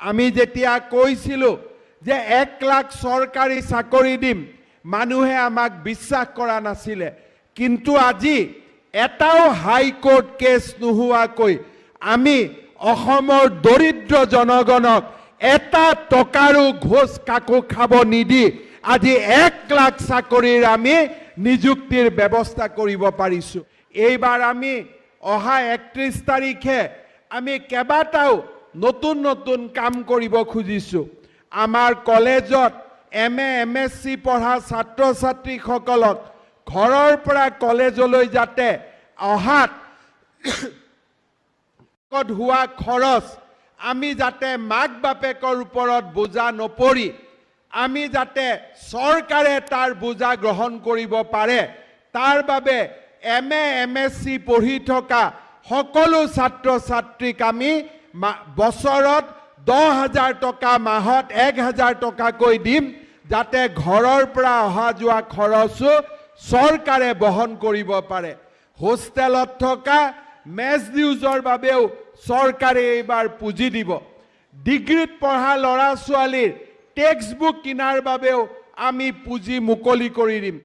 আমি যেতিয়া কৈছিলোঁ যে 1 লাখ চৰকাৰী চাকৰি দিম, মানুহে আমাক বিশ্বাস কৰা নাছিলে। কিন্তু আজি এটাও হাইকোৰ্ট কেছ নোহোৱাকৈ আমি অসমৰ দৰিদ্ৰ জনগণক এটা টকাৰো ঘোষ কাকো খাব নিদি আজি 1 লাখ চাকৰিৰ আমি নিযুক্তিৰ ব্যৱস্থা কৰিব পাৰিছোঁ। এইবাৰ আমি অহা 31 তাৰিখে আমি কেইবাটাও নতুন নতুন কাম কৰিব খুজিছোঁ। আমাৰ কলেজত MA MSc পঢ়া ছাত্ৰ ছাত্ৰীসকলক ঘৰৰ পৰা কলেজলৈ যাতে অহাত হোৱা খৰচ আমি যাতে মাক বাপেকৰ ওপৰত বোজা নপৰি আমি যাতে চৰকাৰে তাৰ বোজা গ্ৰহণ কৰিব পাৰে, তাৰ বাবে MA MSc পঢ়ি থকা সকলো ছাত্ৰ ছাত্ৰীক আমি বছৰত 10,000 টকা, মাহত 1,000 টকাকৈ দিম, যাতে ঘৰৰ পৰা অহা যোৱা খৰচো চৰকাৰে বহন কৰিব পাৰে। হোষ্টেলত থকা মেছ ডিউজৰ বাবেও চৰকাৰে এইবাৰ পুঁজি দিব। ডিগ্ৰীত পঢ়া ল'ৰা ছোৱালীৰ টেক্সট বুক কিনাৰ বাবেও আমি পুঁজি মুকলি কৰি দিম।